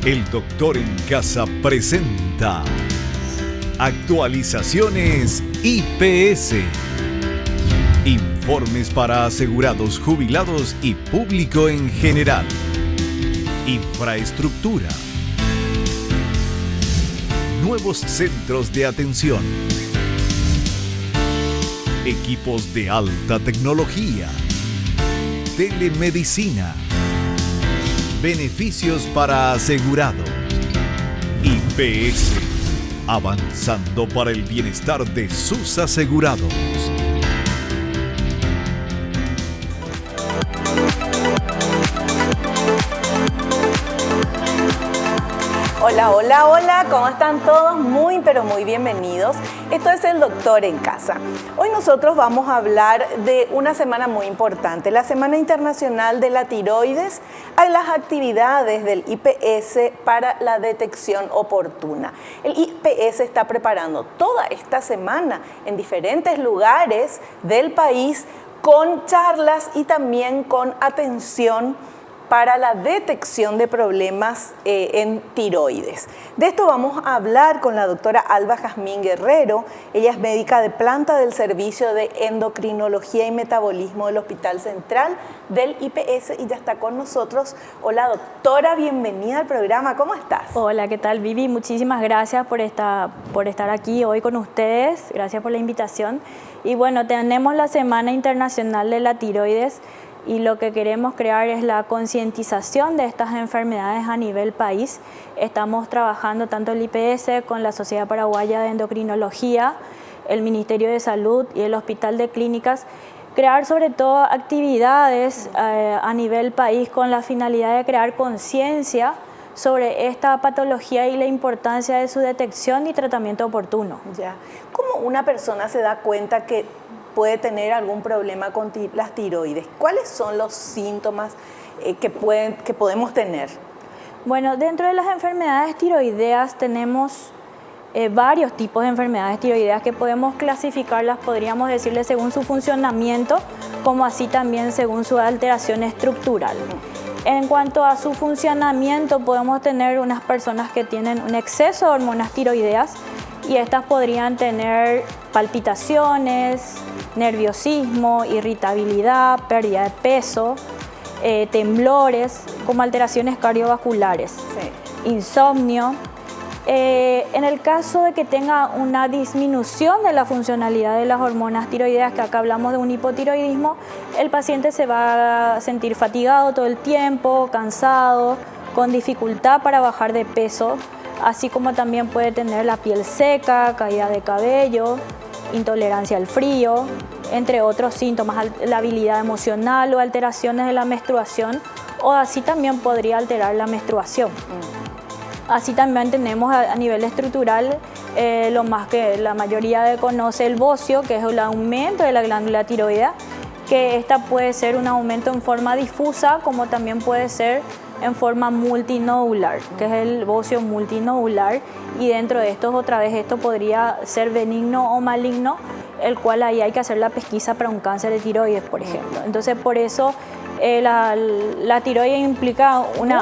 El Doctor en Casa presenta Actualizaciones IPS. Informes para asegurados, jubilados y público en general. Infraestructura. Nuevos centros de atención. Equipos de alta tecnología. Telemedicina. Beneficios para asegurados. IPS. Avanzando para el bienestar de sus asegurados. Hola, hola, hola, ¿cómo están todos? Muy, pero muy bienvenidos. Esto es El Doctor en Casa. Hoy nosotros vamos a hablar de una semana muy importante, la Semana Internacional de la Tiroides, a las actividades del IPS para la detección oportuna. El IPS está preparando toda esta semana en diferentes lugares del país con charlas y también con atención para la detección de problemas en tiroides. De esto vamos a hablar con la doctora Alba Jazmín Guerrero. Ella es médica de planta del Servicio de Endocrinología y Metabolismo del Hospital Central del IPS y ya está con nosotros. Hola doctora, bienvenida al programa, ¿cómo estás? Hola, ¿qué tal Vivi? Muchísimas gracias por estar aquí hoy con ustedes, gracias por la invitación. Y bueno, tenemos la Semana Internacional de la Tiroides, y lo que queremos crear es la concientización de estas enfermedades a nivel país. Estamos trabajando tanto el IPS con la Sociedad Paraguaya de Endocrinología, el Ministerio de Salud y el Hospital de Clínicas, crear sobre todo actividades a nivel país con la finalidad de crear conciencia sobre esta patología y la importancia de su detección y tratamiento oportuno. Ya. ¿Cómo una persona se da cuenta que puede tener algún problema con las tiroides? ¿Cuáles son los síntomas que podemos tener? Bueno, dentro de las enfermedades tiroideas tenemos varios tipos de enfermedades tiroideas que podemos clasificarlas, podríamos decirle, según su funcionamiento, como así también según su alteración estructural. En cuanto a su funcionamiento, podemos tener unas personas que tienen un exceso de hormonas tiroideas y estas podrían tener palpitaciones, nerviosismo, irritabilidad, pérdida de peso, temblores, como alteraciones cardiovasculares, sí, insomnio. En el caso de que tenga una disminución de la funcionalidad de las hormonas tiroideas, que acá hablamos de un hipotiroidismo, el paciente se va a sentir fatigado todo el tiempo, cansado, con dificultad para bajar de peso, así como también puede tener la piel seca, caída de cabello, intolerancia al frío, entre otros síntomas, la habilidad emocional o alteraciones de la menstruación, o así también podría alterar la menstruación. Así también tenemos a nivel estructural lo más que la mayoría conoce, el bocio, que es el aumento de la glándula tiroidea, que esta puede ser un aumento en forma difusa, como también puede ser en forma multinodular, que es el bocio multinodular, y dentro de estos otra vez esto podría ser benigno o maligno, el cual ahí hay que hacer la pesquisa para un cáncer de tiroides, por ejemplo. Entonces por eso la tiroides implica un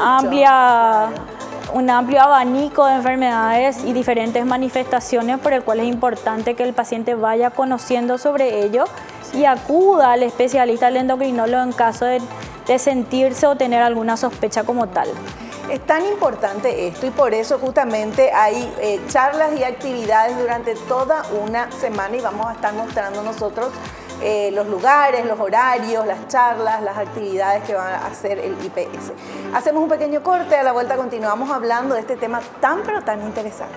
amplio abanico de enfermedades y diferentes manifestaciones, por el cual es importante que el paciente vaya conociendo sobre ello y acuda al especialista, al endocrinólogo, en caso de sentirse o tener alguna sospecha como tal. Es tan importante esto y por eso justamente hay charlas y actividades durante toda una semana y vamos a estar mostrando nosotros los lugares, los horarios, las charlas, las actividades que va a hacer el IPS. Hacemos un pequeño corte, a la vuelta continuamos hablando de este tema tan pero tan interesante.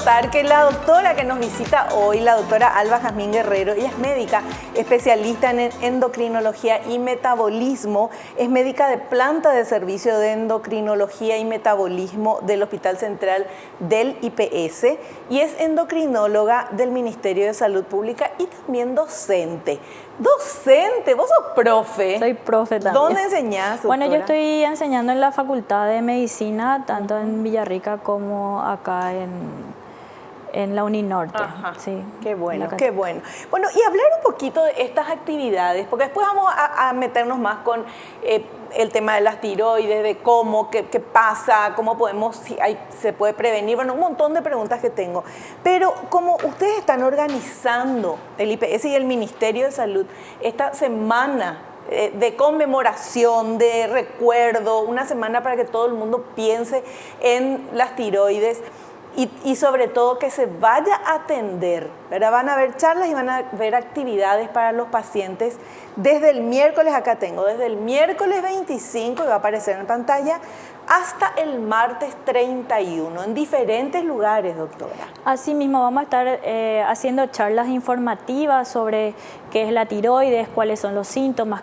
contar que la doctora que nos visita hoy, la doctora Alba Jazmín Guerrero, ella es médica, especialista en endocrinología y metabolismo, es médica de planta de servicio de endocrinología y metabolismo del Hospital Central del IPS y es endocrinóloga del Ministerio de Salud Pública y también docente. Docente, vos sos profe. Soy profe también. ¿Dónde enseñás, doctora? Bueno, yo estoy enseñando en la Facultad de Medicina, tanto en Villarrica como acá en la Uninorte. Ajá. Sí, Qué bueno, qué bueno. Bueno, y hablar un poquito de estas actividades, porque después vamos a meternos más con el tema de las tiroides, de cómo, qué pasa, cómo podemos, si se puede prevenir, bueno, un montón de preguntas que tengo. Pero como ustedes están organizando el IPS y el Ministerio de Salud esta semana de conmemoración, de recuerdo, una semana para que todo el mundo piense en las tiroides, y sobre todo que se vaya a atender, ¿verdad? Van a haber charlas y van a haber actividades para los pacientes desde el miércoles, acá tengo, desde el miércoles 25, que va a aparecer en pantalla, hasta el martes 31, en diferentes lugares, doctora. Así mismo vamos a estar haciendo charlas informativas sobre qué es la tiroides, cuáles son los síntomas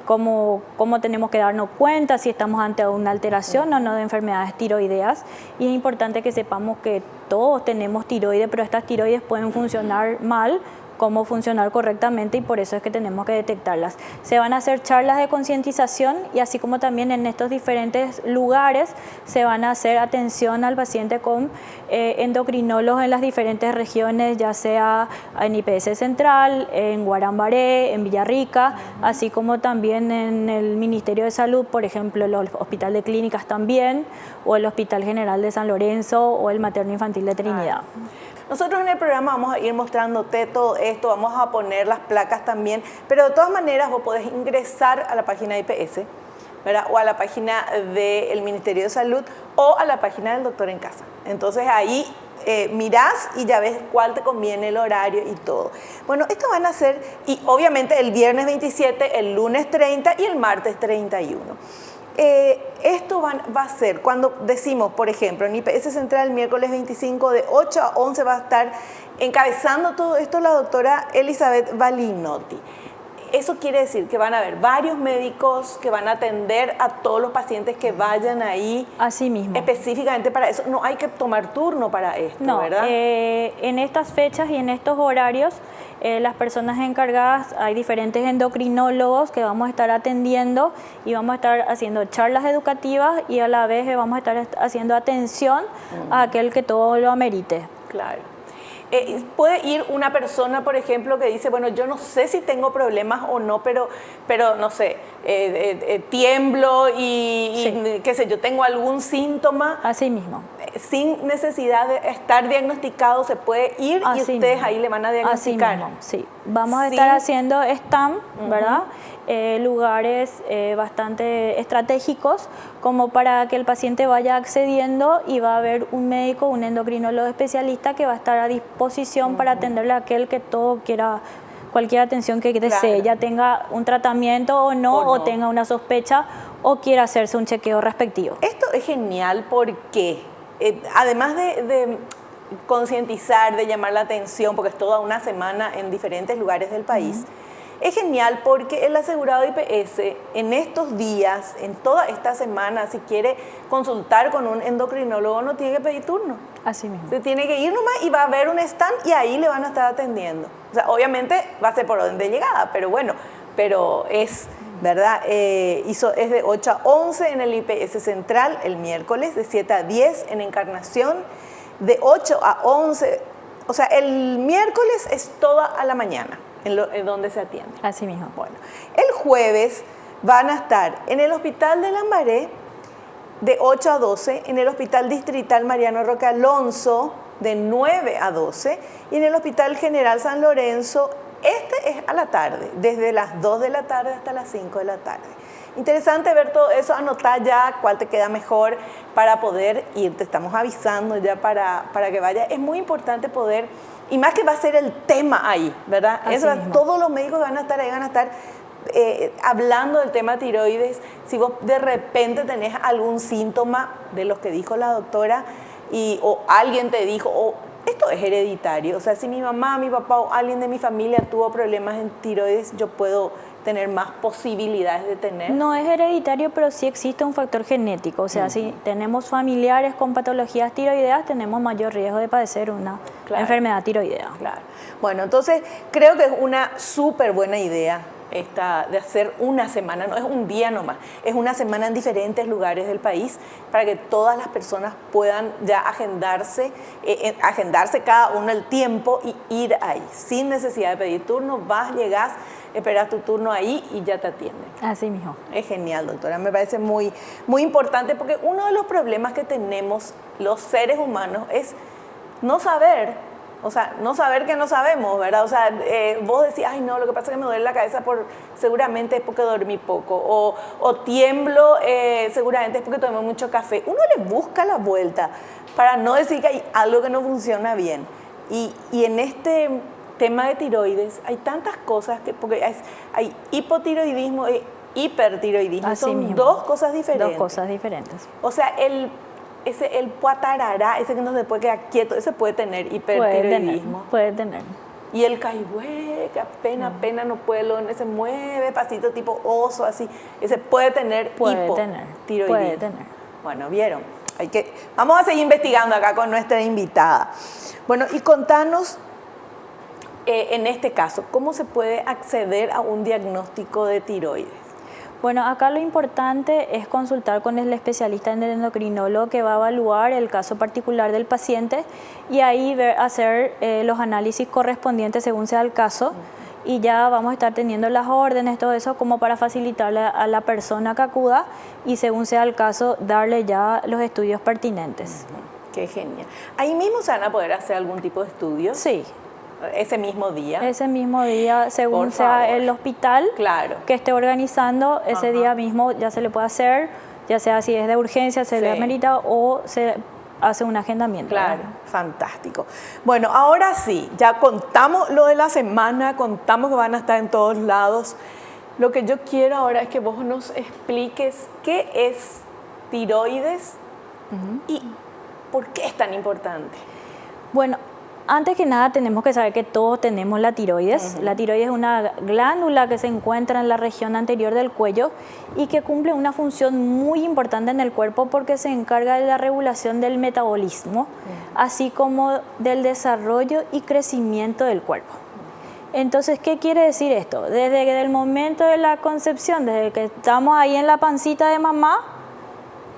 cómo tenemos que darnos cuenta si estamos ante una alteración o no de enfermedades tiroideas. Y es importante que sepamos que todos tenemos tiroides, pero estas tiroides pueden funcionar mal, cómo funcionar correctamente, y por eso es que tenemos que detectarlas. Se van a hacer charlas de concientización y así como también en estos diferentes lugares se van a hacer atención al paciente con endocrinólogos en las diferentes regiones, ya sea en IPS Central, en Guarambaré, en Villarrica, así como también en el Ministerio de Salud, por ejemplo, el Hospital de Clínicas también, o el Hospital General de San Lorenzo, o el Materno Infantil de Trinidad. Nosotros en el programa vamos a ir mostrándote todo esto, vamos a poner las placas también, pero de todas maneras vos podés ingresar a la página de IPS, ¿verdad? O a la página del Ministerio de Salud o a la página del Doctor en Casa. Entonces ahí mirás y ya ves cuál te conviene, el horario y todo. Bueno, esto van a ser, y obviamente el viernes 27, el lunes 30 y el martes 31. Esto va a ser, cuando decimos, por ejemplo, en IPS Central el miércoles 25 de 8 a 11 va a estar encabezando todo esto la doctora Elizabeth Balinotti. Eso quiere decir que van a haber varios médicos que van a atender a todos los pacientes que vayan ahí. Así mismo. Específicamente para eso. No hay que tomar turno para esto, no, ¿verdad? En estas fechas y en estos horarios, las personas encargadas, hay diferentes endocrinólogos que vamos a estar atendiendo y vamos a estar haciendo charlas educativas y a la vez vamos a estar haciendo atención a aquel que todo lo amerite. Claro. Puede ir una persona, por ejemplo, que dice, bueno, yo no sé si tengo problemas o no, pero no sé, tiemblo y qué sé yo, tengo algún síntoma. Así mismo. Sin necesidad de estar diagnosticado, se puede ir y ustedes ahí le van a diagnosticar. Así mismo, sí. Vamos a estar haciendo stand, ¿verdad? Lugares bastante estratégicos como para que el paciente vaya accediendo y va a haber un médico, un endocrinólogo especialista que va a estar a disposición para atenderle a aquel que todo quiera, cualquier atención que desee, ya tenga un tratamiento o no, o tenga una sospecha o quiera hacerse un chequeo respectivo. Esto es genial porque además de concientizar, de llamar la atención, porque es toda una semana en diferentes lugares del país, es genial porque el asegurado IPS en estos días, en toda esta semana, si quiere consultar con un endocrinólogo, no tiene que pedir turno. Así mismo. Se tiene que ir nomás y va a haber un stand y ahí le van a estar atendiendo. O sea, obviamente va a ser por orden de llegada, pero bueno, pero es, ¿verdad? Es de 8 a 11 en el IPS Central el miércoles, de 7 a 10 en Encarnación, de 8 a 11, o sea, el miércoles es toda a la mañana. En donde se atiende. Así mismo. Bueno, el jueves van a estar en el Hospital de Lambaré de 8 a 12, en el Hospital Distrital Mariano Roque Alonso de 9 a 12 y en el Hospital General San Lorenzo, este es a la tarde, desde las 2 de la tarde hasta las 5 de la tarde. Interesante ver todo eso, anotar ya cuál te queda mejor para poder ir, te estamos avisando ya para que vaya. Es muy importante poder, y más que va a ser el tema ahí, ¿verdad? Todos los médicos que van a estar ahí van a estar hablando del tema tiroides. Si vos de repente tenés algún síntoma de los que dijo la doctora o alguien te dijo, o esto es hereditario. O sea, si mi mamá, mi papá o alguien de mi familia tuvo problemas en tiroides, yo puedo tener más posibilidades de tener. No es hereditario, pero sí existe un factor genético. O sea, si tenemos familiares con patologías tiroideas, tenemos mayor riesgo de padecer una enfermedad tiroidea. Claro. Bueno, entonces creo que es una súper buena idea esta de hacer una semana, no es un día nomás, es una semana en diferentes lugares del país para que todas las personas puedan ya agendarse cada uno el tiempo y ir ahí, sin necesidad de pedir turno. Vas, llegás, esperas tu turno ahí y ya te atienden. Así mismo. Es genial, doctora, me parece muy, muy importante, porque uno de los problemas que tenemos los seres humanos es no saber. O sea, no saber que no sabemos, ¿verdad? O sea, vos decís, ay no, lo que pasa es que me duele la cabeza seguramente es porque dormí poco, o tiemblo, seguramente es porque tomé mucho café. Uno le busca la vuelta para no decir que hay algo que no funciona bien. Y en este tema de tiroides hay tantas cosas, porque hay hipotiroidismo e hipertiroidismo. Así son mismo. Dos cosas diferentes. Dos cosas diferentes. O sea, el puatarará, ese que no se puede quedar quieto, ese puede tener hipertiroidismo. Puede tener. Y el caigüe, que apenas no puede, se mueve, pasito tipo oso, así, ese puede tener hipotiroidismo. Puede tener. Bueno, ¿vieron? Vamos a seguir investigando acá con nuestra invitada. Bueno, y contanos, en este caso, ¿cómo se puede acceder a un diagnóstico de tiroides? Bueno, acá lo importante es consultar con el especialista en el endocrinólogo, que va a evaluar el caso particular del paciente y ahí hacer los análisis correspondientes según sea el caso, y ya vamos a estar teniendo las órdenes, todo eso, como para facilitarle a la persona que acuda y según sea el caso darle ya los estudios pertinentes. Qué genial. ¿Ahí mismo se van a poder hacer algún tipo de estudios? Sí. ¿Ese mismo día? Ese mismo día, según sea el hospital que esté organizando, ese día mismo ya se le puede hacer, ya sea si es de urgencia, se le amerita o se hace un agendamiento. Claro, fantástico. Bueno, ahora sí, ya contamos lo de la semana, contamos que van a estar en todos lados. Lo que yo quiero ahora es que vos nos expliques qué es tiroides y por qué es tan importante. Bueno, antes que nada tenemos que saber que todos tenemos la tiroides. La tiroides es una glándula que se encuentra en la región anterior del cuello y que cumple una función muy importante en el cuerpo porque se encarga de la regulación del metabolismo, así como del desarrollo y crecimiento del cuerpo. Entonces, ¿qué quiere decir esto? Desde el momento de la concepción, desde que estamos ahí en la pancita de mamá,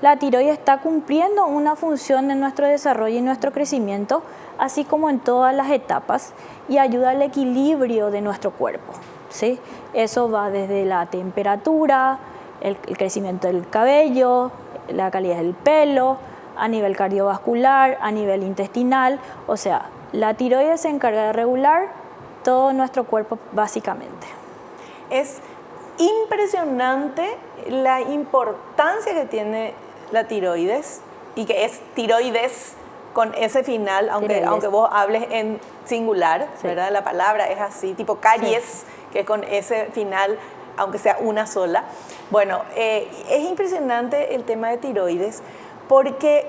la tiroides está cumpliendo una función en nuestro desarrollo y nuestro crecimiento, así como en todas las etapas, y ayuda al equilibrio de nuestro cuerpo, ¿sí? Eso va desde la temperatura, el crecimiento del cabello, la calidad del pelo, a nivel cardiovascular, a nivel intestinal. O sea, la tiroides se encarga de regular todo nuestro cuerpo básicamente. Es impresionante la importancia que tiene la tiroides, y que es tiroides con ese final, aunque vos hables en singular, ¿verdad? La palabra es así, tipo caries, que con ese final, aunque sea una sola. Bueno, es impresionante el tema de tiroides, porque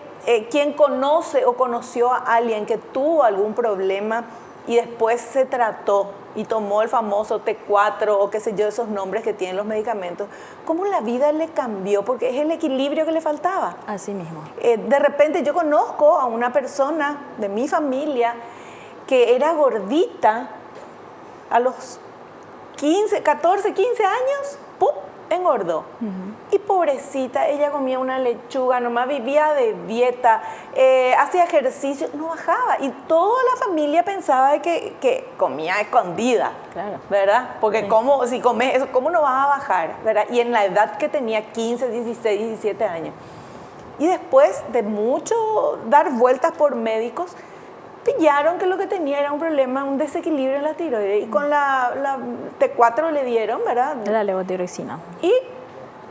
quien conoce o conoció a alguien que tuvo algún problema y después se trató y tomó el famoso T4 o qué sé yo, esos nombres que tienen los medicamentos, cómo la vida le cambió, porque es el equilibrio que le faltaba. Así mismo. De repente yo conozco a una persona de mi familia que era gordita, a los 14, 15 años, ¡pum!, engordó. Y pobrecita, ella comía una lechuga, nomás vivía de dieta, hacía ejercicio, no bajaba. Y toda la familia pensaba que comía escondida, ¿verdad? Porque si comes eso, ¿cómo no vas a bajar? ¿Verdad? Y en la edad que tenía 15, 16, 17 años. Y después de mucho dar vueltas por médicos, pillaron que lo que tenía era un problema, un desequilibrio en la tiroides, y con la T4 le dieron, ¿verdad? La levotiroxina. Y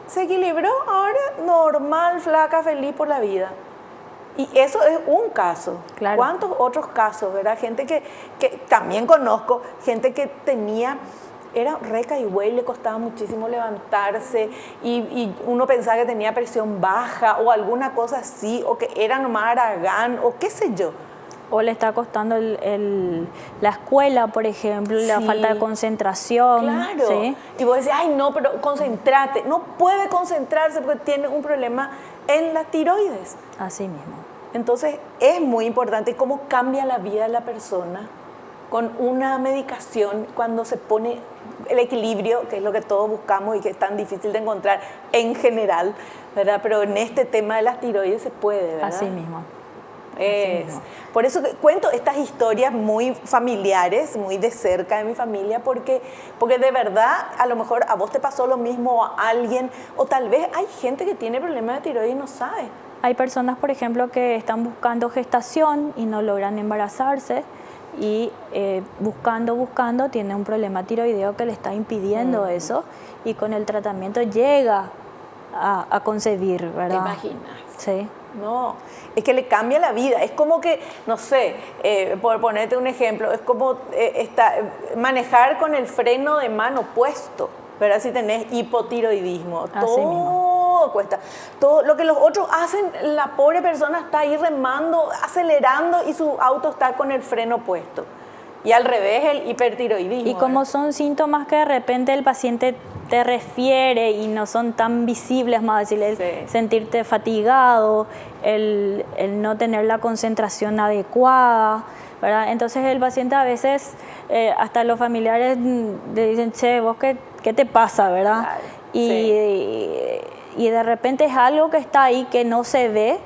se equilibró, ahora normal, flaca, feliz por la vida. Y eso es un caso. Claro. ¿Cuántos otros casos, verdad? Gente que también conozco, gente que tenía era re caigüey, le costaba muchísimo levantarse y uno pensaba que tenía presión baja o alguna cosa así, o que era nomás haragán o qué sé yo. O le está costando la escuela, por ejemplo, la Sí. falta de concentración. Claro. ¿sí? Y vos decís, ay no, pero concentrate. No puede concentrarse porque tiene un problema en la tiroides. Así mismo. Entonces es muy importante cómo cambia la vida de la persona con una medicación cuando se pone el equilibrio, que es lo que todos buscamos y que es tan difícil de encontrar en general, ¿verdad? Pero en este tema de las tiroides se puede, ¿verdad? Así mismo. Por eso que cuento estas historias muy familiares, muy de cerca de mi familia, porque de verdad a lo mejor a vos te pasó lo mismo a alguien, o tal vez hay gente que tiene problemas de tiroides y no sabe. Hay personas, por ejemplo, que están buscando gestación y no logran embarazarse y buscando tiene un problema tiroideo que le está impidiendo eso, y con el tratamiento llega a concebir, ¿verdad? ¿Te imaginas? Sí. No, es que le cambia la vida. Es como que, no sé, por ponerte un ejemplo, es como manejar con el freno de mano puesto, ¿verdad? Si tenés hipotiroidismo, Así todo mismo. cuesta. Todo lo que los otros hacen, la pobre persona está ahí remando, acelerando y su auto está con el freno puesto. Y al revés, el hipertiroidismo. Y como ¿verdad? son síntomas que de repente el paciente te refiere y no son tan visibles, más decirle, el Sí. sentirte fatigado, el no tener la concentración adecuada, ¿verdad? Entonces el paciente a veces, hasta los familiares le dicen, che, vos qué te pasa, ¿verdad? Claro, Y de repente es algo que está ahí que no se ve,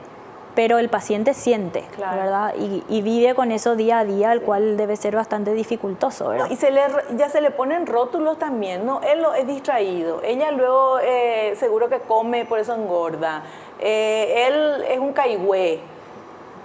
pero el paciente siente, Claro. ¿verdad? Y vive con eso día a día, el cual debe ser bastante dificultoso, ¿verdad? No, y ya se le ponen rótulos también, ¿no? Él es distraído, ella luego seguro que come, por eso engorda. Él es un caigüe.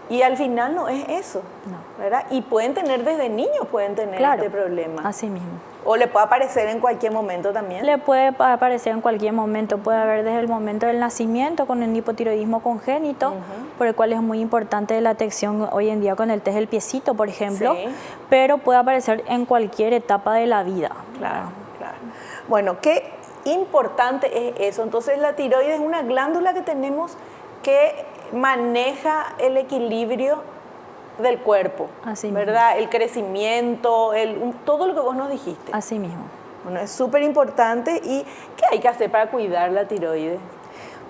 Y al final no es eso, No. ¿verdad? Y pueden tener desde niños, pueden tener Claro, este problema. así mismo. O le puede aparecer en cualquier momento también. Le puede aparecer en cualquier momento, puede haber desde el momento del nacimiento con el hipotiroidismo congénito, por el cual es muy importante la detección hoy en día con el test del piecito, por ejemplo, Sí. pero puede aparecer en cualquier etapa de la vida. Claro, claro. Bueno, qué importante es eso. Entonces la tiroides es una glándula que tenemos que maneja el equilibrio del cuerpo, Así mismo. ¿verdad? El crecimiento, todo lo que vos nos dijiste. Así mismo. Bueno, es súper importante. ¿Y qué hay que hacer para cuidar la tiroides?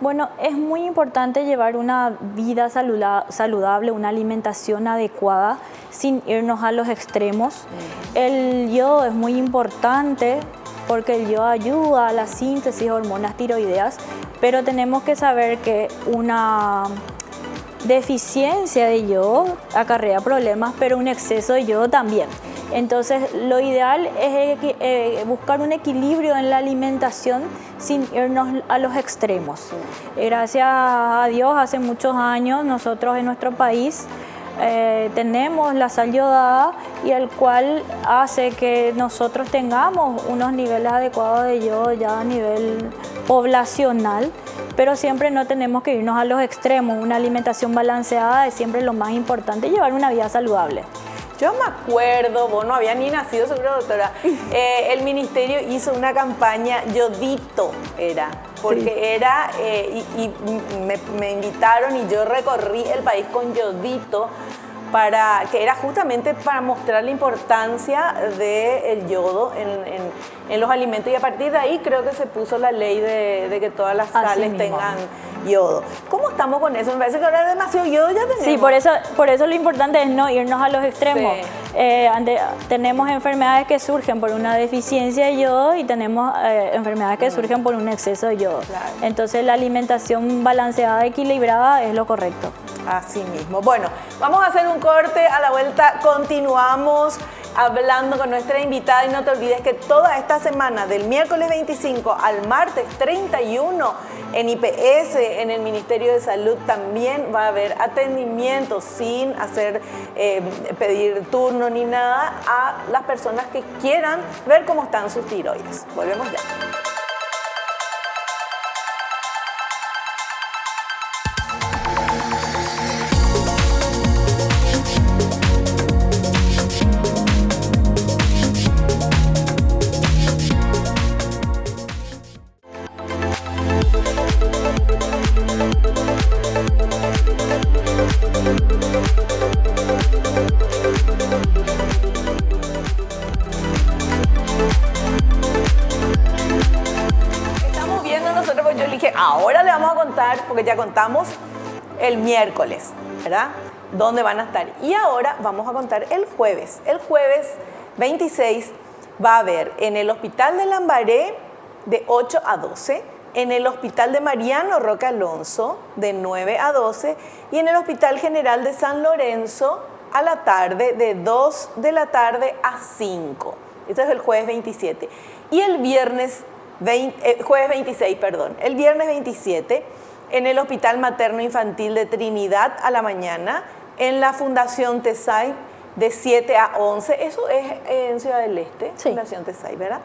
Bueno, es muy importante llevar una vida saludable, una alimentación adecuada, sin irnos a los extremos. El yodo es muy importante porque el yodo ayuda a la síntesis de hormonas tiroideas, pero tenemos que saber que una deficiencia de yodo acarrea problemas, pero un exceso de yodo también. Entonces, lo ideal es buscar un equilibrio en la alimentación sin irnos a los extremos. Gracias a Dios, hace muchos años nosotros en nuestro país tenemos la sal yodada, y el cual hace que nosotros tengamos unos niveles adecuados de yodo ya a nivel poblacional, pero siempre no tenemos que irnos a los extremos. Una alimentación balanceada es siempre lo más importante, llevar una vida saludable. Yo me acuerdo, vos no había ni nacido, seguro, doctora. El ministerio hizo una campaña, Yodito era, porque era, y me invitaron y yo recorrí el país con Yodito, que era justamente para mostrar la importancia del yodo en los alimentos, y a partir de ahí creo que se puso la ley de que todas las Así sales mismo. tengan yodo. ¿Cómo estamos con eso? Me parece que ahora es demasiado yodo ya tenemos. Sí, por eso lo importante es no irnos a los extremos. Sí. Tenemos enfermedades que surgen por una deficiencia de yodo y tenemos enfermedades que surgen por un exceso de yodo. Claro. Entonces la alimentación balanceada, equilibrada es lo correcto. Así mismo. Bueno, vamos a hacer un corte, a la vuelta continuamos hablando con nuestra invitada, y no te olvides que toda esta semana, del miércoles 25 al martes 31, en IPS, en el Ministerio de Salud, también va a haber atendimiento sin pedir turno ni nada a las personas que quieran ver cómo están sus tiroides. Volvemos ya. nosotros, pues yo le dije, ahora le vamos a contar, porque ya contamos el miércoles, ¿verdad? ¿Dónde van a estar? Y ahora vamos a contar el jueves. El jueves 26 va a haber en el Hospital de Lambaré de 8 a 12, en el Hospital de Mariano Roque Alonso de 9 a 12 y en el Hospital General de San Lorenzo a la tarde de 2 de la tarde a 5. Eso es el jueves 27. Y el jueves 26, perdón. El viernes 27 en el Hospital Materno Infantil de Trinidad a la mañana, en la Fundación Tesay de 7 a 11. Eso es en Ciudad del Este, sí. Fundación Tesay, ¿verdad?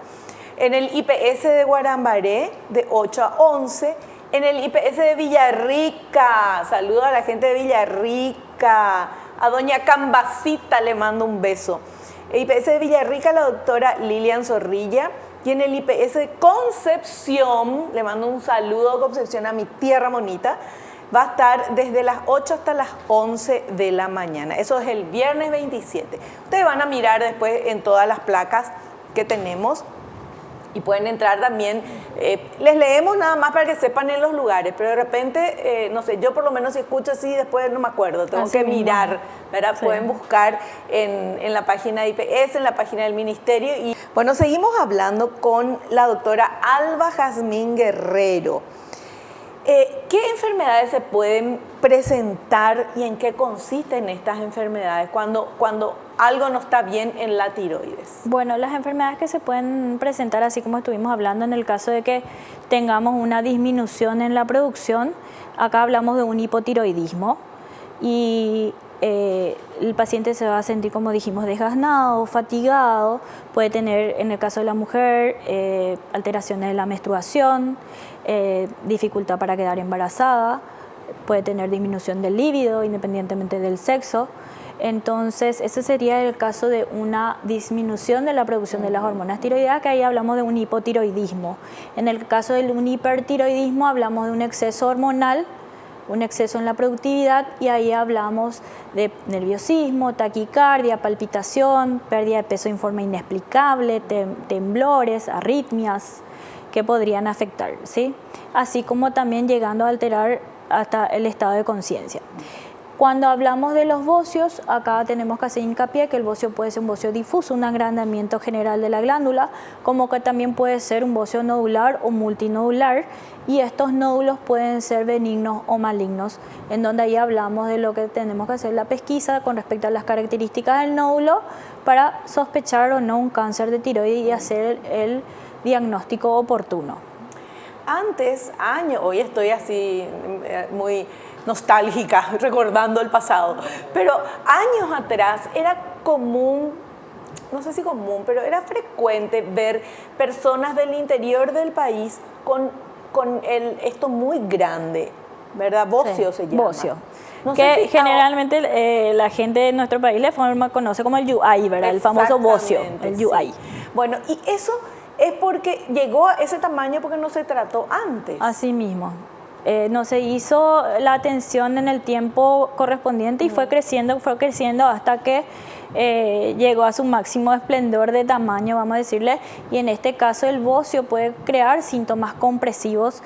En el IPS de Guarambaré de 8 a 11. En el IPS de Villarrica, saludo a la gente de Villarrica. A doña Cambacita le mando un beso. El IPS de Villarrica, la doctora Lilian Zorrilla. Y en el IPS de Concepción, le mando un saludo a Concepción, a mi tierra bonita, va a estar desde las 8 hasta las 11 de la mañana. Eso es el viernes 27. Ustedes van a mirar después en todas las placas que tenemos y pueden entrar también. Les leemos nada más para que sepan en los lugares, pero de repente, no sé, yo por lo menos si escucho así, después no me acuerdo, tengo que mirar, ¿verdad? Sí. Pueden buscar en la página de IPS, en la página del Ministerio. Y bueno, seguimos hablando con la doctora Alba Jazmín Guerrero. ¿Qué enfermedades se pueden presentar y en qué consisten estas enfermedades cuando algo no está bien en la tiroides? Bueno, las enfermedades que se pueden presentar, así como estuvimos hablando en el caso de que tengamos una disminución en la producción, acá hablamos de un hipotiroidismo y el paciente se va a sentir, como dijimos, desganado, fatigado, puede tener, en el caso de la mujer, alteraciones de la menstruación, dificultad para quedar embarazada, puede tener disminución del líbido independientemente del sexo. Entonces, ese sería el caso de una disminución de la producción de las hormonas tiroideas, que ahí hablamos de un hipotiroidismo. En el caso de un hipertiroidismo hablamos de un exceso hormonal, un exceso en la productividad, y ahí hablamos de nerviosismo, taquicardia, palpitación, pérdida de peso en forma inexplicable, temblores, arritmias que podrían afectar, ¿sí? Así como también llegando a alterar hasta el estado de conciencia. Cuando hablamos de los bocios, acá tenemos que hacer hincapié que el bocio puede ser un bocio difuso, un agrandamiento general de la glándula, como que también puede ser un bocio nodular o multinodular, y estos nódulos pueden ser benignos o malignos, en donde ahí hablamos de lo que tenemos que hacer la pesquisa con respecto a las características del nódulo para sospechar o no un cáncer de tiroides y hacer el diagnóstico oportuno. Antes, años, hoy estoy así muy nostálgica, recordando el pasado, pero años atrás era común, no sé si común, pero era frecuente ver personas del interior del país con esto muy grande, ¿verdad? Bocio, sí, se llama. Bocio. No que sé si generalmente la gente de nuestro país conoce como el UI, ¿verdad? El famoso bocio, el UI. Sí. Bueno, y eso es porque llegó a ese tamaño porque no se trató antes. Así mismo. No se hizo la atención en el tiempo correspondiente y fue creciendo hasta que llegó a su máximo esplendor de tamaño, vamos a decirle, y en este caso el bocio puede crear síntomas compresivos,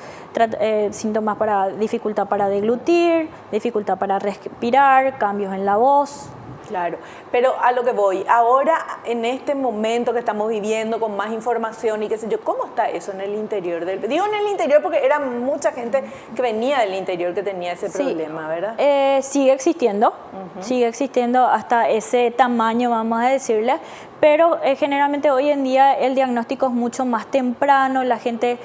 síntomas para dificultad para deglutir, dificultad para respirar, cambios en la voz. Claro, pero a lo que voy, ahora en este momento que estamos viviendo con más información y qué sé yo, ¿cómo está eso en el interior? Digo en el interior porque era mucha gente que venía del interior que tenía ese problema, ¿verdad? Sigue existiendo, sigue existiendo hasta ese tamaño, vamos a decirle, pero generalmente hoy en día el diagnóstico es mucho más temprano, la gente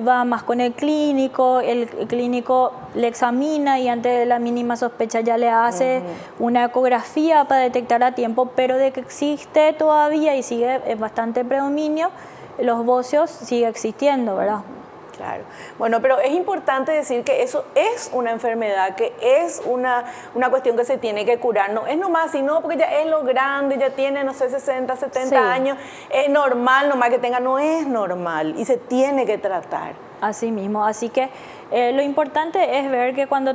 va más con el clínico le examina y antes de la mínima sospecha ya le hace una ecografía para detectar a tiempo, pero de que existe todavía y sigue en bastante predominio, los bocios sigue existiendo, ¿verdad? Claro. Bueno, pero es importante decir que eso es una enfermedad, que es una cuestión que se tiene que curar. No es nomás así, no, porque ya es lo grande, ya tiene, no sé, 60, 70 años. Es normal, nomás que tenga, no es normal y se tiene que tratar. Así mismo, así que lo importante es ver que cuando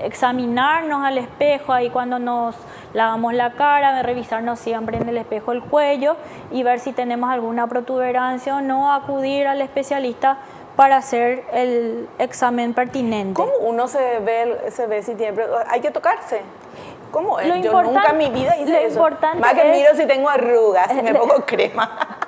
examinarnos al espejo, ahí cuando nos lavamos la cara, revisarnos siempre en el espejo el cuello y ver si tenemos alguna protuberancia o no, acudir al especialista para hacer el examen pertinente. ¿Cómo uno se ve si tiene? ¿Hay que tocarse? ¿Cómo es? Yo Importante- nunca en mi vida hice lo eso. importante Más que es- miro si tengo arrugas, si me pongo crema.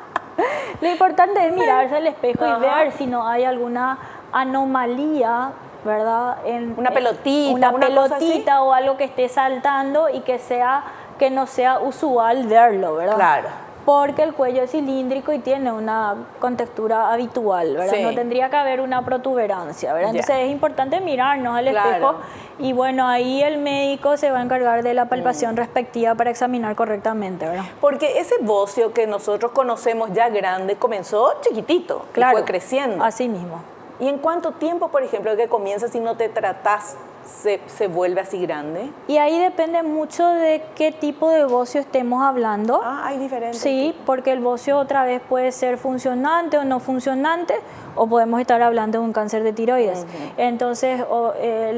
Lo importante es mirarse al espejo Ajá. y ver si no hay alguna anomalía, ¿verdad? Una pelotita, una una cosa así. pelotita o algo que esté saltando y que no sea usual verlo, ¿verdad? Claro. Porque el cuello es cilíndrico y tiene una contextura habitual, ¿verdad? Sí. No tendría que haber una protuberancia, ¿verdad? Ya. Entonces es importante mirarnos al Claro. espejo y bueno, ahí el médico se va a encargar de la palpación respectiva para examinar correctamente, ¿verdad? Porque ese bocio que nosotros conocemos ya grande comenzó chiquitito, y Claro, fue creciendo. así mismo. ¿Y en cuánto tiempo, por ejemplo, que comienza si no te tratás, se vuelve así grande? Y ahí depende mucho de qué tipo de bocio estemos hablando. Ah, hay diferentes. Sí, porque el bocio otra vez puede ser funcionante o no funcionante, o podemos estar hablando de un cáncer de tiroides. Entonces,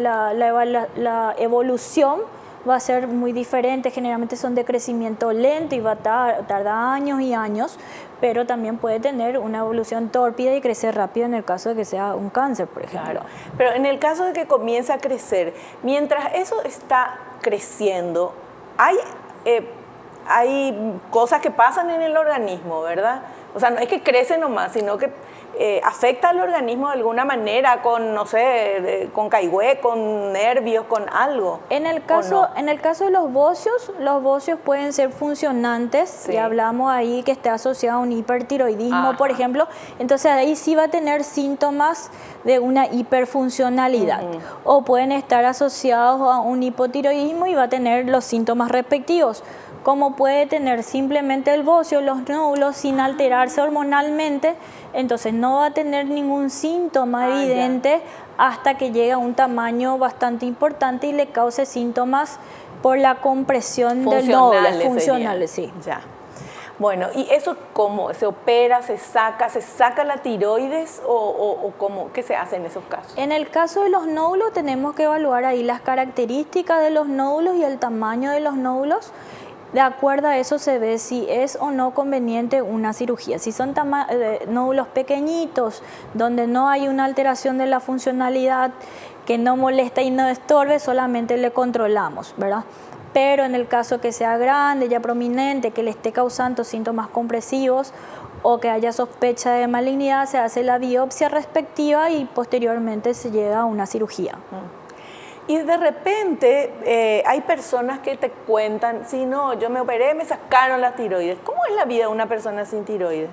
la evolución va a ser muy diferente, generalmente son de crecimiento lento y va a tardar años y años, pero también puede tener una evolución tórpida y crecer rápido en el caso de que sea un cáncer, por ejemplo. Claro. Pero en el caso de que comience a crecer, mientras eso está creciendo, hay cosas que pasan en el organismo, ¿verdad? O sea, no es que crece nomás, sino que afecta al organismo de alguna manera con, no sé, con caigüe, con nervios, con algo. En el ¿o caso, no? en el caso de los bocios pueden ser funcionantes, Sí. y hablamos ahí que esté asociado a un hipertiroidismo, Ajá. por ejemplo, entonces ahí sí va a tener síntomas de una hiperfuncionalidad, o pueden estar asociados a un hipotiroidismo y va a tener los síntomas respectivos, como puede tener simplemente el bocio, los nódulos, sin alterarse hormonalmente, entonces no va a tener ningún síntoma ya. evidente hasta que llegue a un tamaño bastante importante y le cause síntomas por la compresión del nódulo. Funcionales, sí. Ya. Bueno, ¿y eso cómo? ¿Se opera, se saca la tiroides o cómo? ¿Qué se hace en esos casos? En el caso de los nódulos tenemos que evaluar ahí las características de los nódulos y el tamaño de los nódulos. De acuerdo a eso se ve si es o no conveniente una cirugía. Si son nódulos pequeñitos, donde no hay una alteración de la funcionalidad, que no molesta y no estorbe, solamente le controlamos, ¿verdad? Pero en el caso que sea grande, ya prominente, que le esté causando síntomas compresivos o que haya sospecha de malignidad, se hace la biopsia respectiva y posteriormente se llega a una cirugía. Y de repente hay personas que te cuentan, sí, no, yo me operé, me sacaron las tiroides. ¿Cómo es la vida de una persona sin tiroides?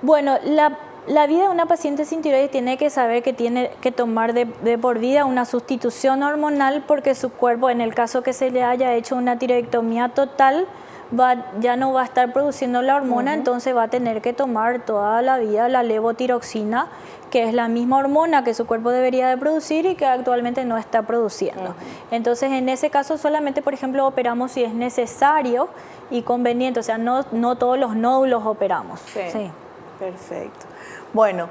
Bueno, la vida de una paciente sin tiroides tiene que saber que tiene que tomar de por vida una sustitución hormonal porque su cuerpo, en el caso que se le haya hecho una tiroidectomía total, ya no va a estar produciendo la hormona, entonces va a tener que tomar toda la vida la levotiroxina, que es la misma hormona que su cuerpo debería de producir y que actualmente no está produciendo. Entonces, en ese caso solamente, por ejemplo, operamos si es necesario y conveniente, o sea, no todos los nódulos operamos. Sí. Perfecto. Bueno,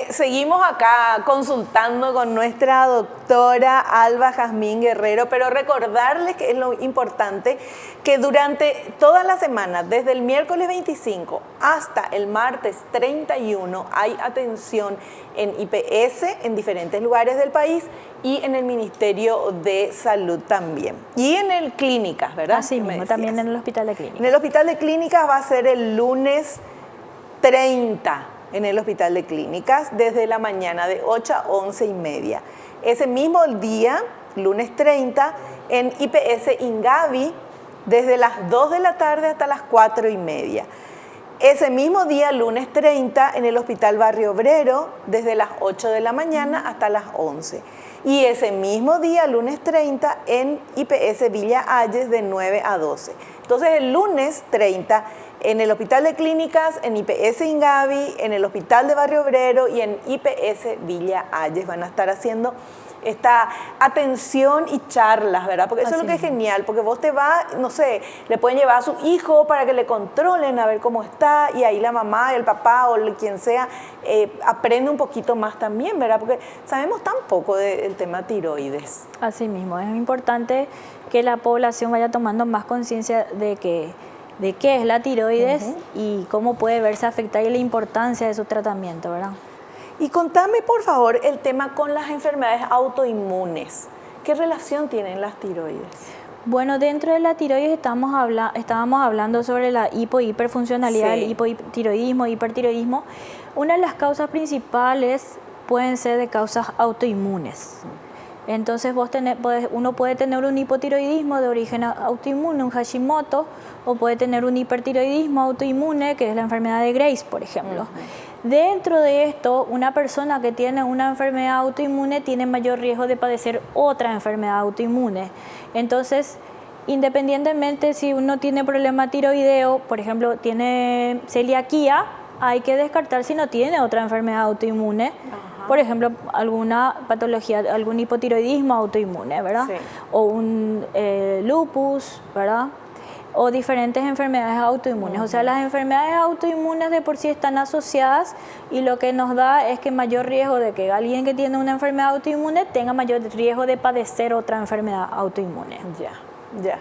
seguimos acá consultando con nuestra doctora Alba Jazmín Guerrero, pero recordarles que es lo importante que durante toda la semana, desde el miércoles 25 hasta el martes 31, hay atención en IPS en diferentes lugares del país y en el Ministerio de Salud también. Y en el Clínicas, ¿verdad? Así mismo, también en el Hospital de Clínicas. En el Hospital de Clínicas va a ser el lunes 30 en el Hospital de Clínicas, desde la mañana de 8 a 11:30. Ese mismo día, lunes 30, en IPS Ingavi, desde las 2 de la tarde hasta las 4:30. Ese mismo día, lunes 30, en el Hospital Barrio Obrero, desde las 8 de la mañana hasta las 11. Y ese mismo día, lunes 30, en IPS Villa Ayes, de 9 a 12. Entonces, el lunes 30, en el Hospital de Clínicas, en IPS Ingavi, en el Hospital de Barrio Obrero y en IPS Villa Ayes van a estar haciendo esta atención y charlas, ¿verdad? Porque eso es lo que es genial, porque vos te vas, no sé, le pueden llevar a su hijo para que le controlen a ver cómo está y ahí la mamá, el papá o quien sea aprende un poquito más también, ¿verdad? Porque sabemos tan poco del tema tiroides. Así mismo, es importante que la población vaya tomando más conciencia de qué es la tiroides y cómo puede verse afectada y la importancia de su tratamiento, ¿verdad? Y contame, por favor, el tema con las enfermedades autoinmunes. ¿Qué relación tienen las tiroides? Bueno, dentro de la tiroides estábamos hablando sobre la hiperfuncionalidad, Sí. el hipotiroidismo, hipertiroidismo. Una de las causas principales pueden ser de causas autoinmunes. Entonces uno puede tener un hipotiroidismo de origen autoinmune, un Hashimoto, o puede tener un hipertiroidismo autoinmune, que es la enfermedad de Graves, por ejemplo. Dentro de esto, una persona que tiene una enfermedad autoinmune tiene mayor riesgo de padecer otra enfermedad autoinmune. Entonces, independientemente si uno tiene problema tiroideo, por ejemplo, tiene celiaquía, hay que descartar si no tiene otra enfermedad autoinmune. Por ejemplo, alguna patología, algún hipotiroidismo autoinmune, ¿verdad? Sí. O un lupus, ¿verdad? O diferentes enfermedades autoinmunes. O sea, las enfermedades autoinmunes de por sí están asociadas y lo que nos da es que mayor riesgo de que alguien que tiene una enfermedad autoinmune tenga mayor riesgo de padecer otra enfermedad autoinmune. Ya.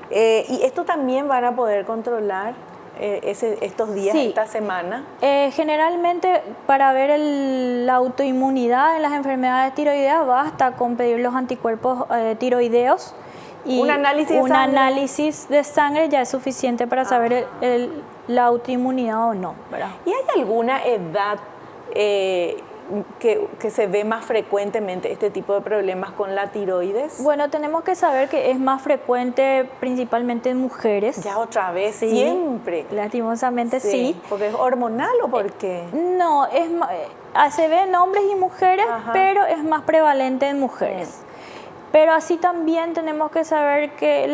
¿Y esto también van a poder controlar estos días, Sí. esta semana? Generalmente, para ver la autoinmunidad en las enfermedades tiroideas, basta con pedir los anticuerpos tiroideos. Y ¿Un análisis de un sangre? análisis de sangre ya es suficiente para saber la autoinmunidad o no, ¿verdad? ¿Y hay alguna edad que se ve más frecuentemente este tipo de problemas con la tiroides? Bueno, tenemos que saber que es más frecuente principalmente en mujeres. Ya otra vez, Sí. Siempre. Lastimosamente sí. ¿Porque es hormonal o por qué? No, se ve en hombres y mujeres, Ajá. pero es más prevalente en mujeres. Pero así también tenemos que saber que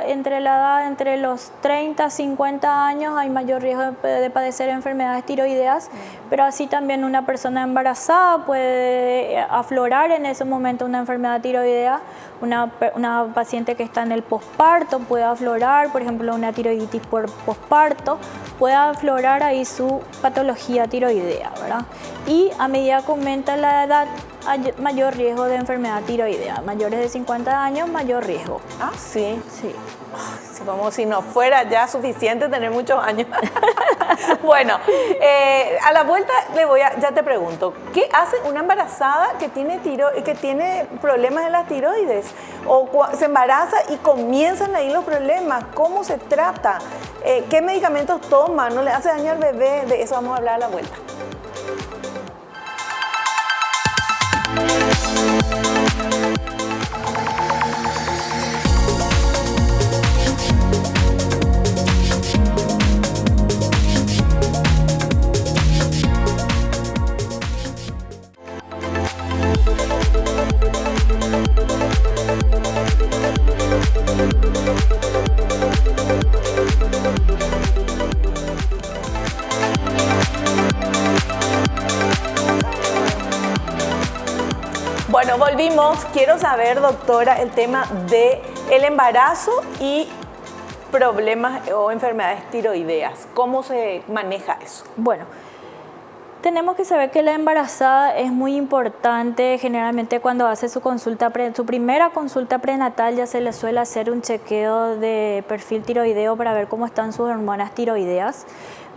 entre los 30 y 50 años hay mayor riesgo de padecer enfermedades tiroideas, pero así también una persona embarazada puede aflorar en ese momento una enfermedad tiroidea. Una paciente que está en el posparto puede aflorar, por ejemplo, una tiroiditis por posparto, puede aflorar ahí su patología tiroidea, ¿verdad? Y a medida que aumenta la edad, hay mayor riesgo de enfermedad tiroidea. Mayores de 50 años, mayor riesgo. Ah, sí. Sí. Como si no fuera ya suficiente tener muchos años. Bueno, a la vuelta ya te pregunto, ¿qué hace una embarazada que tiene problemas de las tiroides? O se embaraza y comienzan ahí los problemas. ¿Cómo se trata? ¿Qué medicamentos toma? ¿No le hace daño al bebé? De eso vamos a hablar a la vuelta. Bueno, volvimos. Quiero saber, doctora, el tema del embarazo y problemas o enfermedades tiroideas. ¿Cómo se maneja eso? Bueno, tenemos que saber que la embarazada es muy importante. Generalmente cuando hace su primera consulta prenatal ya se le suele hacer un chequeo de perfil tiroideo para ver cómo están sus hormonas tiroideas.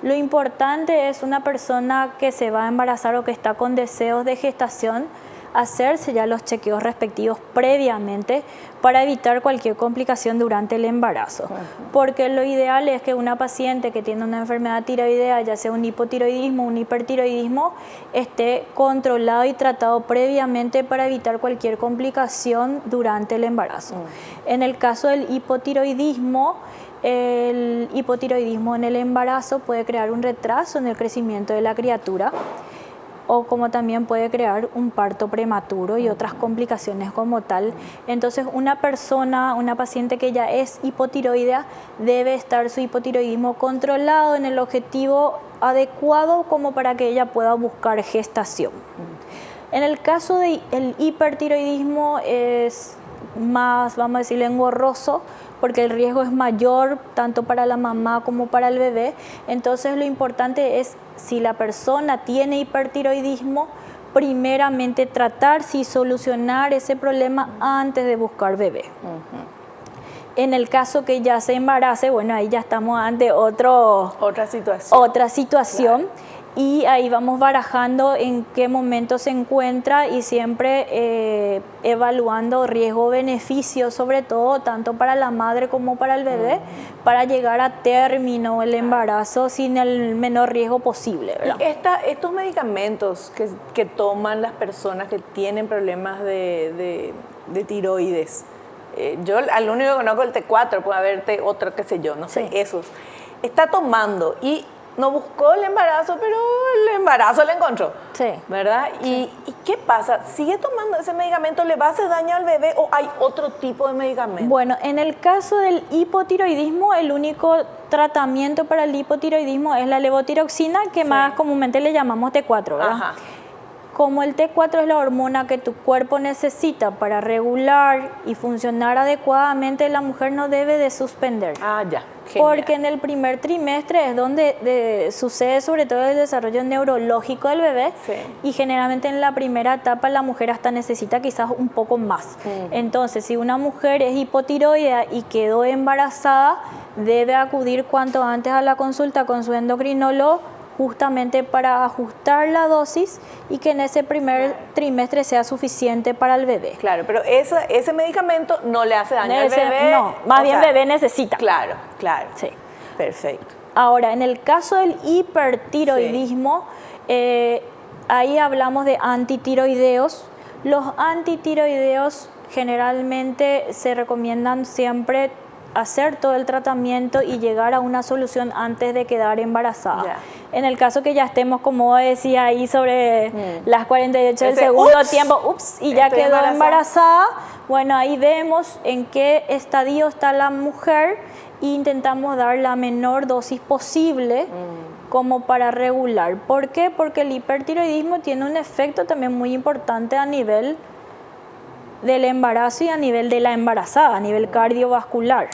Lo importante es una persona que se va a embarazar o que está con deseos de gestación, hacerse ya los chequeos respectivos previamente para evitar cualquier complicación durante el embarazo. Porque lo ideal es que una paciente que tiene una enfermedad tiroidea, ya sea un hipotiroidismo, un hipertiroidismo, esté controlado y tratado previamente para evitar cualquier complicación durante el embarazo. En el caso del hipotiroidismo en el embarazo puede crear un retraso en el crecimiento de la criatura, o como también puede crear un parto prematuro y otras complicaciones como tal. Entonces una paciente que ya es hipotiroidea, debe estar su hipotiroidismo controlado en el objetivo adecuado como para que ella pueda buscar gestación. En el caso del hipertiroidismo es más, vamos a decirle, engorroso, porque el riesgo es mayor tanto para la mamá como para el bebé. Entonces lo importante es, si la persona tiene hipertiroidismo, primeramente tratar y solucionar ese problema antes de buscar bebé. En el caso que ya se embarace, bueno, ahí ya estamos ante otra situación. Claro. y ahí vamos barajando en qué momento se encuentra y siempre evaluando riesgo-beneficio, sobre todo tanto para la madre como para el bebé, para llegar a término el embarazo sin el menor riesgo posible, ¿verdad? Y estos medicamentos que toman las personas que tienen problemas de tiroides, yo al único que conozco el T4, puede haber otro, qué sé yo, no sé, esos, está tomando y no buscó el embarazo, pero el embarazo le encontró, ¿verdad? Sí. ¿Y qué pasa? ¿Sigue tomando ese medicamento? ¿Le va a hacer daño al bebé o hay otro tipo de medicamento? Bueno, en el caso del hipotiroidismo, el único tratamiento para el hipotiroidismo es la levotiroxina, que más comúnmente le llamamos T4, ¿verdad? Ajá. Como el T4 es la hormona que tu cuerpo necesita para regular y funcionar adecuadamente, la mujer no debe de suspender. Ah, ya. Genial. Porque en el primer trimestre es donde sucede sobre todo el desarrollo neurológico del bebé y generalmente en la primera etapa la mujer hasta necesita quizás un poco más. Entonces, si una mujer es hipotiroidea y quedó embarazada, debe acudir cuanto antes a la consulta con su endocrinólogo, justamente para ajustar la dosis y que en ese primer trimestre sea suficiente para el bebé. Claro, pero ese medicamento no le hace daño al bebé. No, más bien bebé necesita. Claro, claro. Sí. Perfecto. Ahora, en el caso del hipertiroidismo, ahí hablamos de antitiroideos. Los antitiroideos generalmente se recomiendan siempre hacer todo el tratamiento y llegar a una solución antes de quedar embarazada. Ya. En el caso que ya estemos, como decía ahí, sobre las 48 del segundo tiempo, y ya quedó embarazada, bueno, ahí vemos en qué estadio está la mujer e intentamos dar la menor dosis posible como para regular. ¿Por qué? Porque el hipertiroidismo tiene un efecto también muy importante a nivel del embarazo y a nivel de la embarazada, a nivel cardiovascular.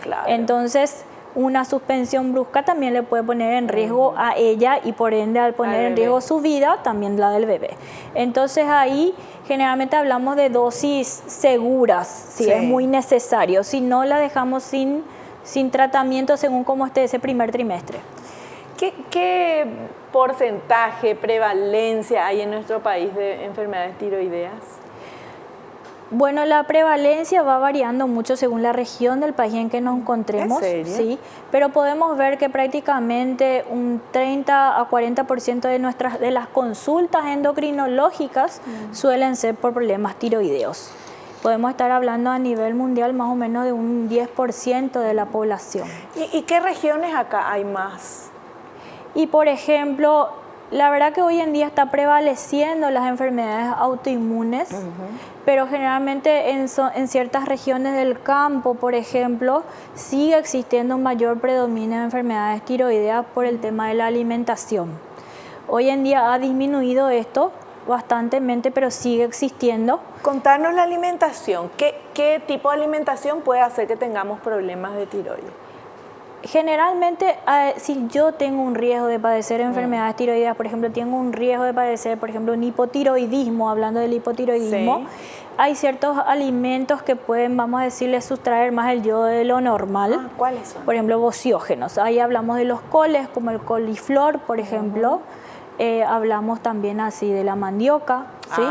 Claro. Entonces, una suspensión brusca también le puede poner en riesgo a ella y por ende al poner en riesgo su vida, también la del bebé. Entonces ahí generalmente hablamos de dosis seguras, si es muy necesario, si no la dejamos sin tratamiento según cómo esté ese primer trimestre. ¿Qué porcentaje, prevalencia hay en nuestro país de enfermedades tiroideas? Bueno, la prevalencia va variando mucho según la región del país en que nos encontremos. ¿En serio? Sí, pero podemos ver que prácticamente un 30 a 40% de las consultas endocrinológicas suelen ser por problemas tiroideos. Podemos estar hablando a nivel mundial más o menos de un 10% de la población. ¿Y qué regiones acá hay más? Y por ejemplo, la verdad que hoy en día está prevaleciendo las enfermedades autoinmunes, pero generalmente en ciertas regiones del campo, por ejemplo, sigue existiendo un mayor predominio de enfermedades tiroideas por el tema de la alimentación. Hoy en día ha disminuido esto bastantemente, pero sigue existiendo. Contarnos la alimentación. ¿Qué tipo de alimentación puede hacer que tengamos problemas de tiroides? Generalmente, si yo tengo un riesgo de padecer enfermedades tiroideas, por ejemplo, tengo un riesgo de padecer, por ejemplo, un hipotiroidismo, hablando del hipotiroidismo, hay ciertos alimentos que pueden, vamos a decirle, sustraer más el yodo de lo normal. ¿Cuáles son? Por ejemplo, bociógenos. Ahí hablamos de los coles, como el coliflor, por ejemplo. Hablamos también así de la mandioca, ¿sí?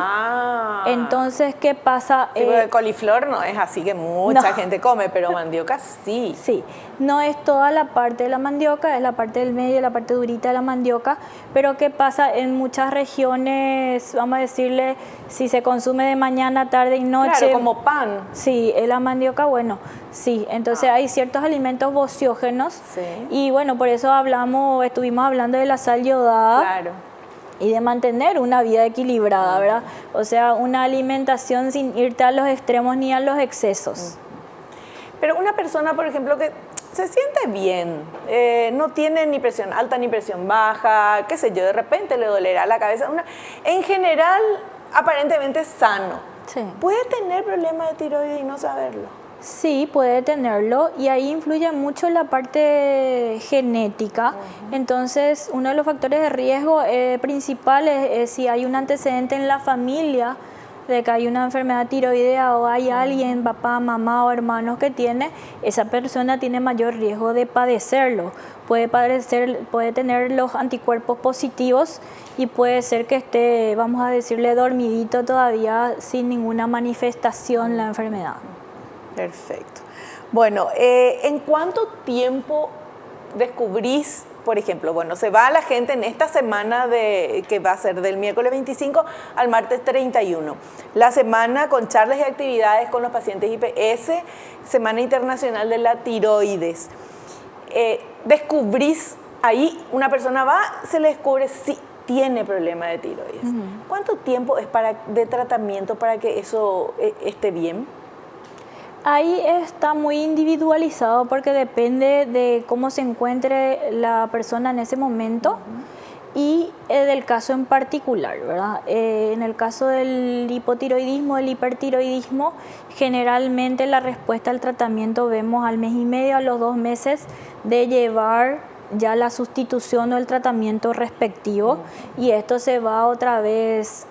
Entonces, ¿qué pasa? Sí, porque el coliflor no es así que mucha gente come, pero mandioca sí. Sí, no es toda la parte de la mandioca, es la parte del medio, la parte durita de la mandioca, pero ¿qué pasa? En muchas regiones, vamos a decirle, si se consume de mañana, tarde y noche. Claro, como pan. Sí, la mandioca, bueno, sí. Entonces hay ciertos alimentos bociógenos y bueno, por eso estuvimos hablando de la sal yodada. Claro. Y de mantener una vida equilibrada, ¿verdad? O sea, una alimentación sin irte a los extremos ni a los excesos. Pero una persona, por ejemplo, que se siente bien, no tiene ni presión alta ni presión baja, qué sé yo, de repente le dolerá la cabeza. En general, aparentemente sano. Sí. ¿Puede tener problemas de tiroides y no saberlo? Sí, puede tenerlo y ahí influye mucho la parte genética. Entonces, uno de los factores de riesgo principales es si hay un antecedente en la familia de que hay una enfermedad tiroidea o hay alguien, papá, mamá o hermanos que tiene, esa persona tiene mayor riesgo de padecerlo. Puede tener los anticuerpos positivos y puede ser que esté, vamos a decirle, dormidito todavía sin ninguna manifestación la enfermedad. Perfecto. Bueno, ¿en cuánto tiempo descubrís, por ejemplo, bueno, se va la gente en esta semana que va a ser del miércoles 25 al martes 31, la semana con charlas y actividades con los pacientes IPS, Semana Internacional de la Tiroides. Descubrís, ahí una persona va, se le descubre si tiene problema de tiroides. ¿Cuánto tiempo es de tratamiento para que eso esté bien? Ahí está muy individualizado porque depende de cómo se encuentre la persona en ese momento y del caso en particular, ¿verdad? En el caso del hipotiroidismo, del hipertiroidismo, generalmente la respuesta al tratamiento vemos al mes y medio, a los 2 meses de llevar ya la sustitución o el tratamiento respectivo y esto se va otra vez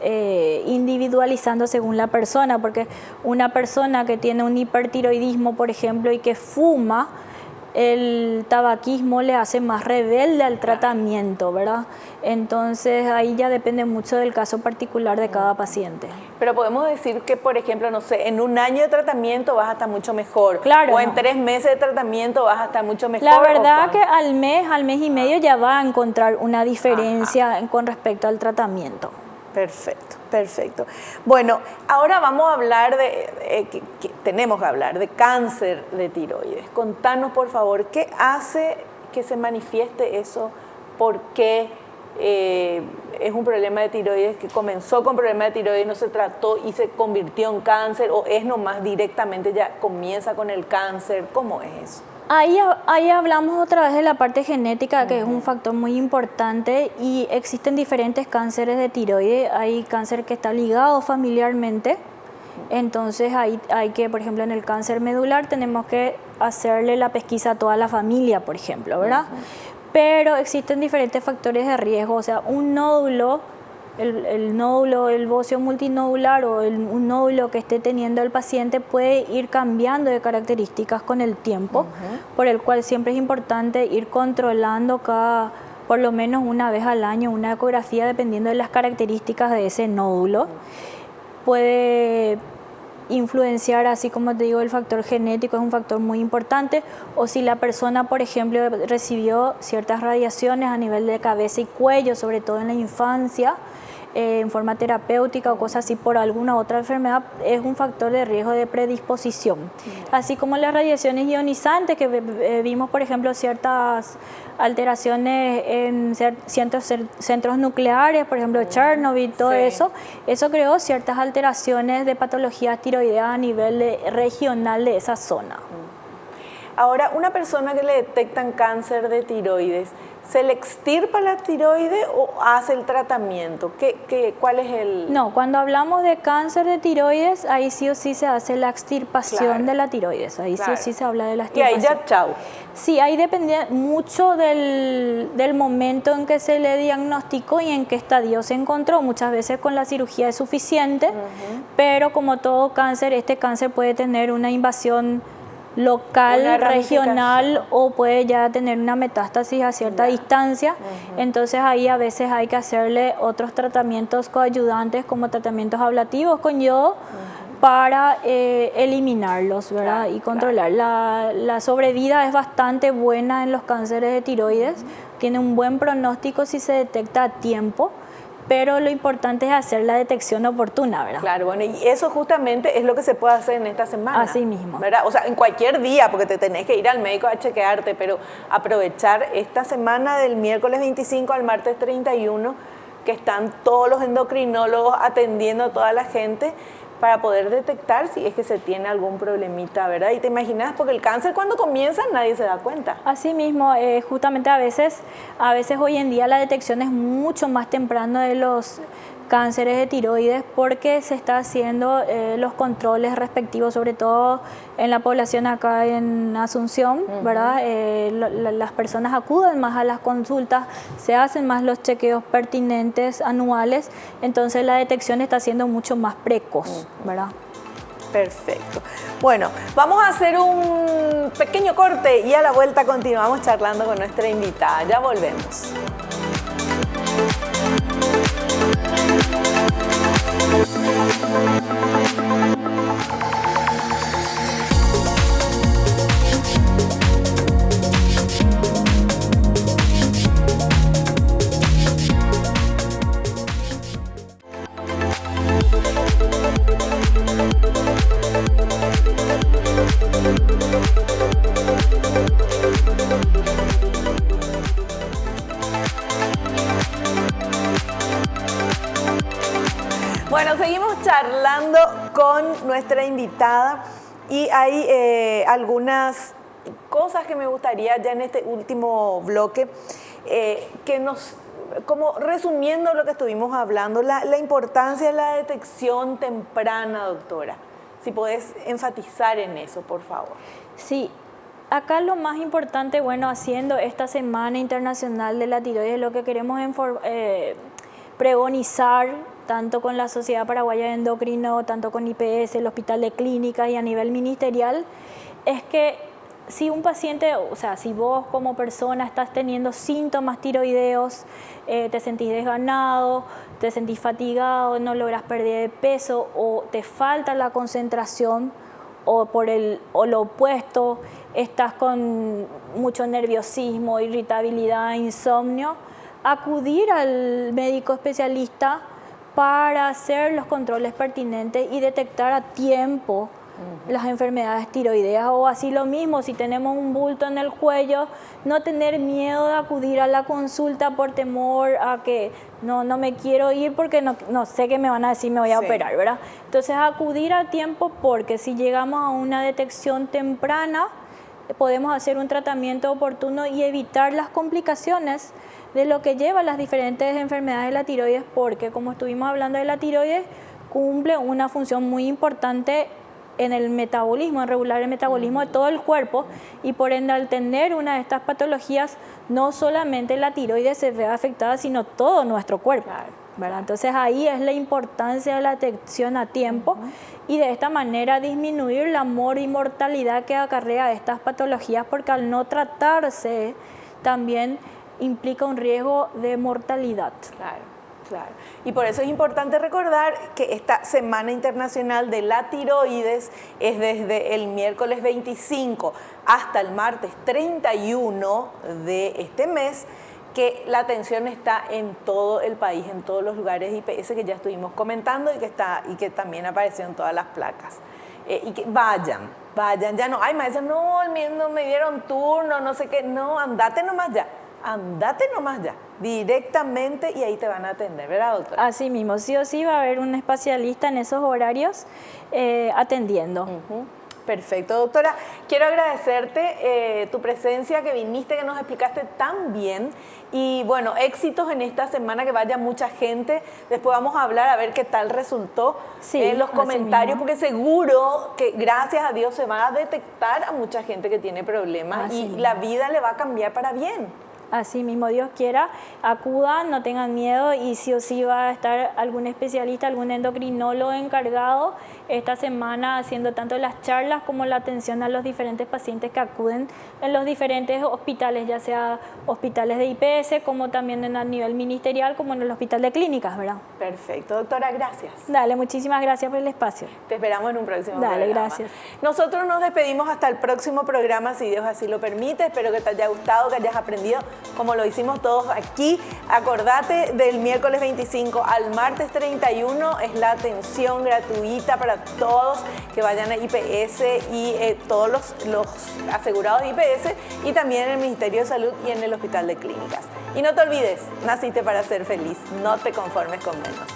individualizando según la persona, porque una persona que tiene un hipertiroidismo, por ejemplo, y que fuma, el tabaquismo le hace más rebelde al tratamiento, ¿verdad? Entonces ahí ya depende mucho del caso particular de cada paciente. Pero podemos decir que, por ejemplo, no sé, en 1 año de tratamiento vas a estar mucho mejor. Claro, o en 3 meses de tratamiento vas a estar mucho mejor. La verdad que al mes y medio ya va a encontrar una diferencia con respecto al tratamiento. Perfecto, perfecto. Bueno, ahora vamos a hablar tenemos que hablar de cáncer de tiroides. Contanos, por favor, ¿qué hace que se manifieste eso? ¿Por qué es un problema de tiroides que comenzó con problema de tiroides, no se trató y se convirtió en cáncer? ¿O es nomás directamente ya comienza con el cáncer? ¿Cómo es eso? Ahí hablamos otra vez de la parte genética, que es un factor muy importante y existen diferentes cánceres de tiroides. Hay cáncer que está ligado familiarmente, entonces hay que, por ejemplo, en el cáncer medular tenemos que hacerle la pesquisa a toda la familia, por ejemplo, ¿verdad? Pero existen diferentes factores de riesgo, o sea, un nódulo, el nódulo, el bocio multinodular o un nódulo que esté teniendo el paciente puede ir cambiando de características con el tiempo, por el cual siempre es importante ir controlando por lo menos una vez al año, una ecografía dependiendo de las características de ese nódulo. Puede influenciar, así como te digo, el factor genético es un factor muy importante, o si la persona, por ejemplo, recibió ciertas radiaciones a nivel de cabeza y cuello, sobre todo en la infancia, en forma terapéutica o cosas así por alguna otra enfermedad, es un factor de riesgo de predisposición. Así como las radiaciones ionizantes, que vimos, por ejemplo, ciertas alteraciones en ciertos centros nucleares, por ejemplo, Chernobyl, todo eso creó ciertas alteraciones de patologías tiroideas a nivel regional de esa zona. Ahora, una persona que le detectan cáncer de tiroides, ¿se le extirpa la tiroide o hace el tratamiento? ¿Cuál es el...? No, cuando hablamos de cáncer de tiroides, ahí sí o sí se hace la extirpación de la tiroides. Ahí sí o sí se habla de la extirpación. Y ahí ya, chao. Sí, ahí depende mucho del momento en que se le diagnosticó y en qué estadio se encontró. Muchas veces con la cirugía es suficiente, pero como todo cáncer, este cáncer puede tener una invasión local, regional, o puede ya tener una metástasis a cierta distancia. Entonces ahí a veces hay que hacerle otros tratamientos coayudantes como tratamientos ablativos con yodo para eliminarlos, ¿verdad? Y controlar. La sobrevida es bastante buena en los cánceres de tiroides, tiene un buen pronóstico si se detecta a tiempo, pero lo importante es hacer la detección oportuna, ¿verdad? Claro, bueno, y eso justamente es lo que se puede hacer en esta semana. Así mismo. ¿Verdad? O sea, en cualquier día, porque te tenés que ir al médico a chequearte, pero aprovechar esta semana del miércoles 25 al martes 31, que están todos los endocrinólogos atendiendo a toda la gente, para poder detectar si es que se tiene algún problemita, ¿verdad? Y te imaginas, porque el cáncer cuando comienza nadie se da cuenta. Así mismo, justamente a veces hoy en día la detección es mucho más temprana de los cánceres de tiroides porque se está haciendo los controles respectivos, sobre todo en la población acá en Asunción, ¿verdad? Las personas acuden más a las consultas, se hacen más los chequeos pertinentes anuales, entonces la detección está siendo mucho más precoz, ¿verdad? Perfecto. Bueno, vamos a hacer un pequeño corte y a la vuelta continuamos charlando con nuestra invitada. Ya volvemos. Bueno, seguimos charlando con nuestra invitada y hay algunas cosas que me gustaría ya en este último bloque como resumiendo lo que estuvimos hablando, la importancia de la detección temprana, doctora. Si podés enfatizar en eso, por favor. Sí. Acá lo más importante, bueno, haciendo esta Semana Internacional de la Tiroides, lo que queremos pregonizar, tanto con la Sociedad Paraguaya de Endocrino, tanto con IPS, el Hospital de Clínicas y a nivel ministerial, es que si un paciente, o sea, si vos como persona estás teniendo síntomas tiroideos, te sentís desganado, te sentís fatigado, no logras perder de peso o te falta la concentración o lo opuesto, estás con mucho nerviosismo, irritabilidad, insomnio, acudir al médico especialista para hacer los controles pertinentes y detectar a tiempo las enfermedades tiroideas, o así lo mismo, si tenemos un bulto en el cuello, no tener miedo de acudir a la consulta por temor a que no me quiero ir porque no sé qué me van a decir, me voy a operar, ¿verdad? Entonces acudir a tiempo, porque si llegamos a una detección temprana, podemos hacer un tratamiento oportuno y evitar las complicaciones de lo que lleva a las diferentes enfermedades de la tiroides, porque como estuvimos hablando de la tiroides, cumple una función muy importante en el metabolismo, en regular el metabolismo de todo el cuerpo, y por ende al tener una de estas patologías, no solamente la tiroides se ve afectada, sino todo nuestro cuerpo. ¿Verdad? Entonces ahí es la importancia de la detección a tiempo y de esta manera disminuir la mortalidad que acarrea estas patologías, porque al no tratarse también implica un riesgo de mortalidad. Claro. Y por eso es importante recordar que esta Semana Internacional de la Tiroides es desde el miércoles 25 hasta el martes 31 de este mes, que la atención está en todo el país, en todos los lugares IPS que ya estuvimos comentando y que también apareció en todas las placas. Y que vayan, ya no, ay maestra, no me dieron turno, no sé qué, no, andate nomás ya, directamente, y ahí te van a atender, ¿verdad, doctora? Así mismo, sí o sí va a haber un especialista en esos horarios atendiendo. Perfecto, doctora. Quiero agradecerte tu presencia, que viniste, que nos explicaste tan bien. Y bueno, éxitos en esta semana, que vaya mucha gente. Después vamos a hablar a ver qué tal resultó en los comentarios, porque seguro que gracias a Dios se va a detectar a mucha gente que tiene problemas y la vida le va a cambiar para bien. Así mismo, Dios quiera, acudan, no tengan miedo, y sí o sí va a estar algún especialista, algún endocrinólogo encargado esta semana haciendo tanto las charlas como la atención a los diferentes pacientes que acuden en los diferentes hospitales, ya sea hospitales de IPS, como también a nivel ministerial, como en el Hospital de Clínicas, ¿verdad? Perfecto, doctora, gracias. Dale, muchísimas gracias por el espacio. Te esperamos en un próximo programa. Dale, gracias. Nosotros nos despedimos hasta el próximo programa, si Dios así lo permite. Espero que te haya gustado, que hayas aprendido como lo hicimos todos aquí. Acordate, del miércoles 25 al martes 31 es la atención gratuita para todos que vayan a IPS y todos los asegurados de IPS, y también en el Ministerio de Salud y en el Hospital de Clínicas. Y no te olvides, naciste para ser feliz, no te conformes con menos.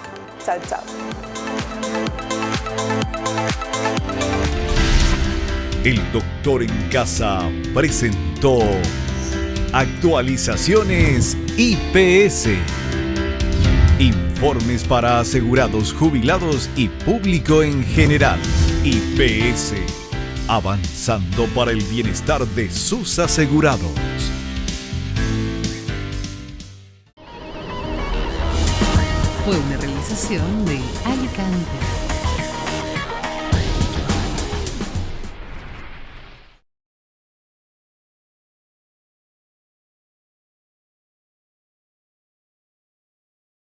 Chao, chao. El Doctor en Casa presentó Actualizaciones IPS. Informes para asegurados, jubilados y público en general. IPS. Avanzando para el bienestar de sus asegurados. Fue una realización de Alicante.